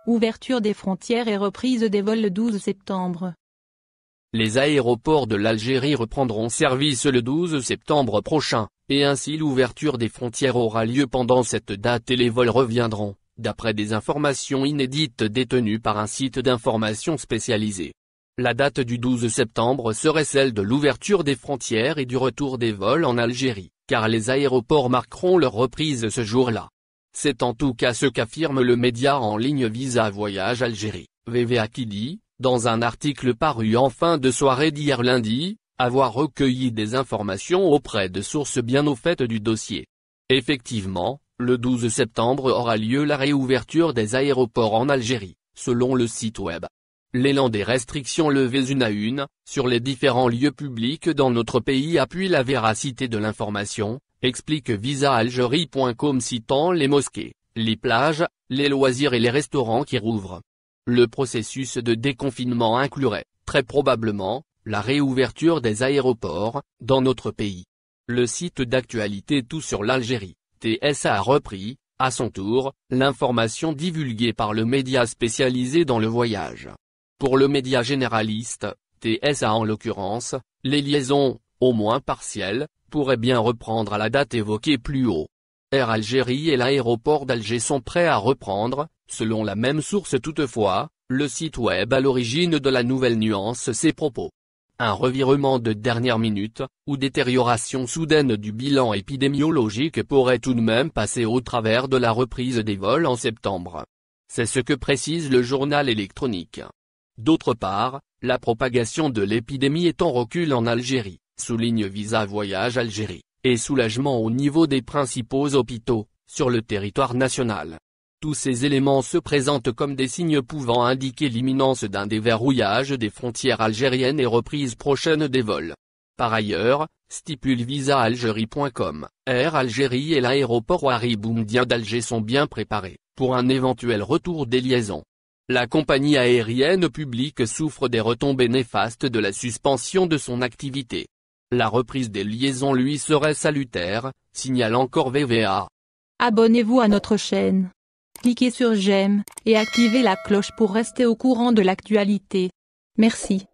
Ouverture des frontières et reprise des vols le 12 septembre. Les aéroports de l'Algérie reprendront service le 12 septembre prochain, et ainsi l'ouverture des frontières aura lieu pendant cette date et les vols reviendront, d'après des informations inédites détenues par un site d'information spécialisé. La date du 12 septembre serait celle de l'ouverture des frontières et du retour des vols en Algérie, car les aéroports marqueront leur reprise ce jour-là. C'est en tout cas ce qu'affirme le média en ligne Visa Voyage Algérie, VVA qui dit, dans un article paru en fin de soirée d'hier lundi, avoir recueilli des informations auprès de sources bien au fait du dossier. Effectivement, le 12 septembre aura lieu la réouverture des aéroports en Algérie, selon le site web. L'élan des restrictions levées une à une, sur les différents lieux publics dans notre pays appuie la véracité de l'information, explique visaalgérie.com citant les mosquées, les plages, les loisirs et les restaurants qui rouvrent. Le processus de déconfinement inclurait, très probablement, la réouverture des aéroports, dans notre pays. Le site d'actualité Tout sur l'Algérie, TSA a repris, à son tour, l'information divulguée par le média spécialisé dans le voyage. Pour le média généraliste, TSA en l'occurrence, les liaisons, au moins partielles, pourraient bien reprendre à la date évoquée plus haut. Air Algérie et l'aéroport d'Alger sont prêts à reprendre, selon la même source toutefois, le site web à l'origine de la nouvelle nuance ses propos. Un revirement de dernière minute, ou détérioration soudaine du bilan épidémiologique pourrait tout de même passer au travers de la reprise des vols en septembre. C'est ce que précise le journal électronique. D'autre part, la propagation de l'épidémie est en recul en Algérie, souligne Visa Voyage Algérie, et soulagement au niveau des principaux hôpitaux, sur le territoire national. Tous ces éléments se présentent comme des signes pouvant indiquer l'imminence d'un déverrouillage des frontières algériennes et reprise prochaine des vols. Par ailleurs, stipule visaalgérie.com, Air Algérie et l'aéroport Ouari Boumediene d'Alger sont bien préparés, pour un éventuel retour des liaisons. La compagnie aérienne publique souffre des retombées néfastes de la suspension de son activité. La reprise des liaisons lui serait salutaire, signale encore VVA. Abonnez-vous à notre chaîne. Cliquez sur j'aime, et activez la cloche pour rester au courant de l'actualité. Merci.